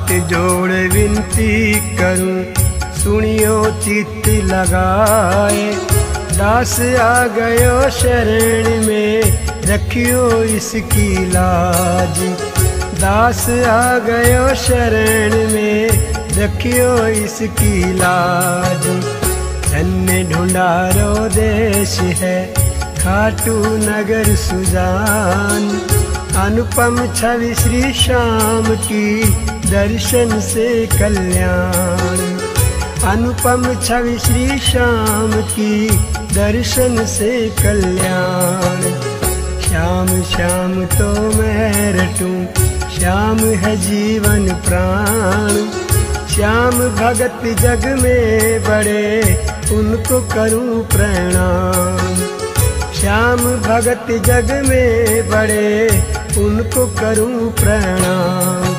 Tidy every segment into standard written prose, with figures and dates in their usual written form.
हाथ जोड़ विनती करूं, सुनियो चित्त लगाए। दास आ गयो शरण में, रखियो इसकी लाज। दास आ गयो शरण में, रखियो इसकी लाज। धन्य ढूंढारो देश है, खाटू नगर सुजान। अनुपम छवि श्री श्याम की, दर्शन से कल्याण। अनुपम छवि श्री श्याम की, दर्शन से कल्याण। श्याम श्याम तो मैं रटूं, श्याम है जीवन प्राण। श्याम भगत जग में बड़े, उनको करूं प्रणाम। श्याम भगत जग में बड़े, उनको करूं प्रणाम।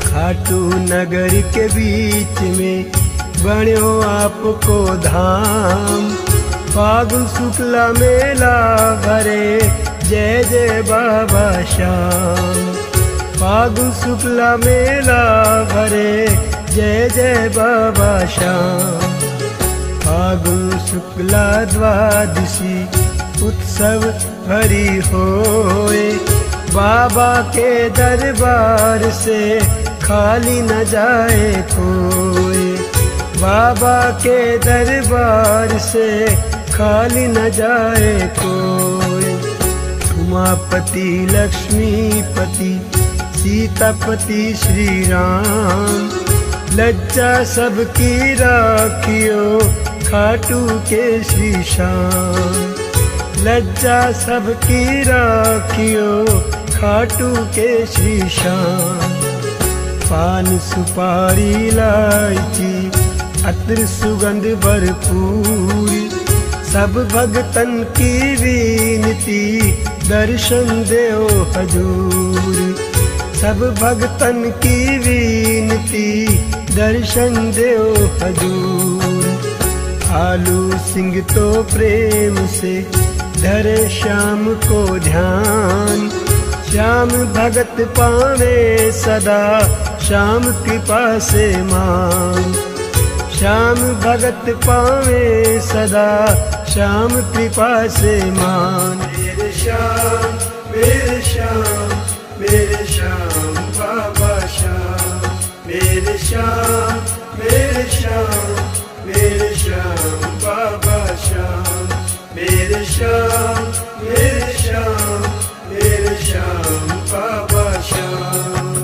खाटू नगर के बीच में बन्यो आपको धाम। फागुन शुक्ला मेला भरे, जय जय बाबा श्याम। फागुन शुक्ला मेला भरे, जय जय बाबा श्याम। फागुन शुक्ला द्वादशी, उत्सव भरी होए। बाबा के दरबार से खाली न जाए कोई। बाबा के दरबार से खाली न जाए कोई। उमापति लक्ष्मीपति, सीतापति श्री राम। लज्जा सबकी राखियो, खाटू के श्री श्याम। लज्जा सबकी राखियो, खाटू के श्री श्याम। पान सुपारी इलायची, अत्र सुगंध भरपूर। सब भगतन की विनती, दर्शन देओ हजूर। सब भगतन की विनती, दर्शन देओ हजूर। आलू सिंह तो प्रेम से धरे श्याम को ध्यान। श्याम भगत पावे सदा, श्याम कृपा से मान। श्याम भगत पावे सदा, श्याम कृपा से मान। मेरे श्याम, मेरे श्याम, मेरे श्याम बाबा श्याम। मेरे श्याम, मेरे श्याम, मेरे श्याम बाबा श्याम। मेरे श्याम, मेरे श्याम, मेरे श्याम बाबा श्याम।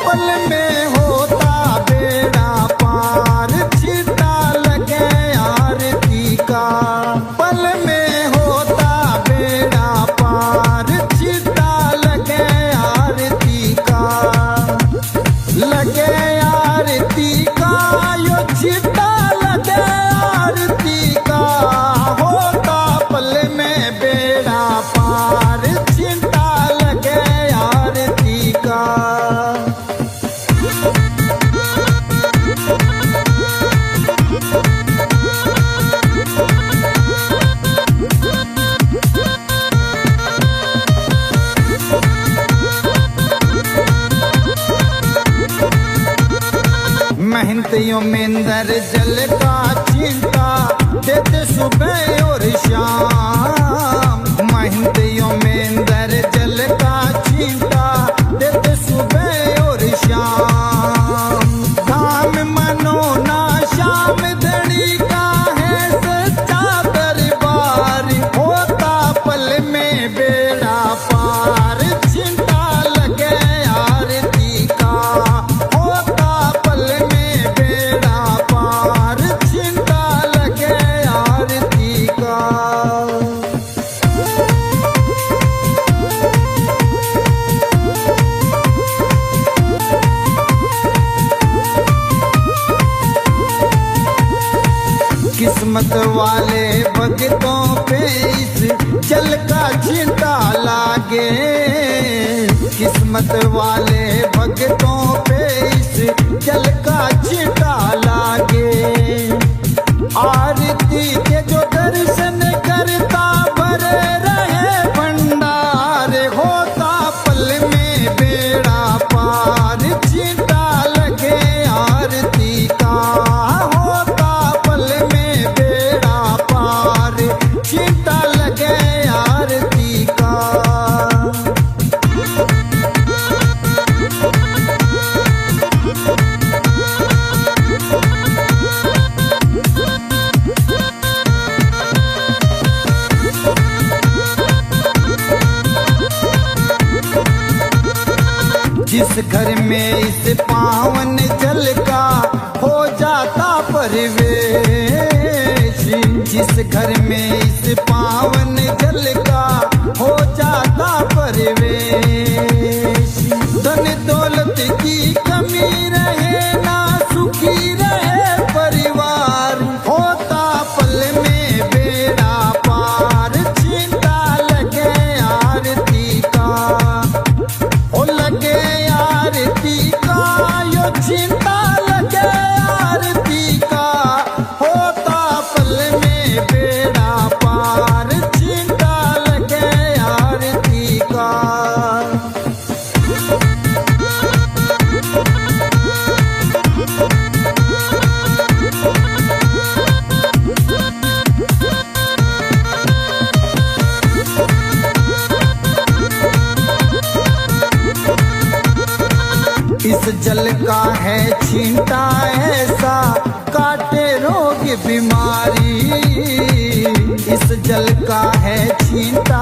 पल में होता बेड़ा पार, छीटा लगे आरती का। पल में होता बेड़ा पार, छीटा लगे आरती का। लगे आरती का, यो छीटा लगे आरती का। होता पल में बेड़ा पार, छीटा लगे आरती का। महंतियों में अंदर जल का चिंता, देते सुबह और शाम। महंतियों में अंदर जल का चिंता, देते सुबह और शाम। धाम मनो ना श्याम धनी का है सच्चा दरबार। होता पल में बेड़ा पार, चिंता लगे आरती का। होता पल में बेड़ा पार, चिंता लगे आरती का। किस्मत वाले भगतों पे इस जल का छींटा लागे। किस्मत वाले भगतों पे इस जल का छींटा लागे। जिस घर में इस पावन जल का हो जाता परिवेश, जिस घर में इस पावन जल का हो जाता परिवेश। धन दौलत की कमी रहे ना सुखी रहे परिवार, होता पल में बेड़ा पार, चिंता लगे आरती का, ओ लगे आरती का, यो चिंता लगे आरती का, होता पल में बेड़ा पार, चिंता लगे आरती का। इस जल का है छींटा ऐसा, काटे रोग बीमारी, इस जल का है छींटा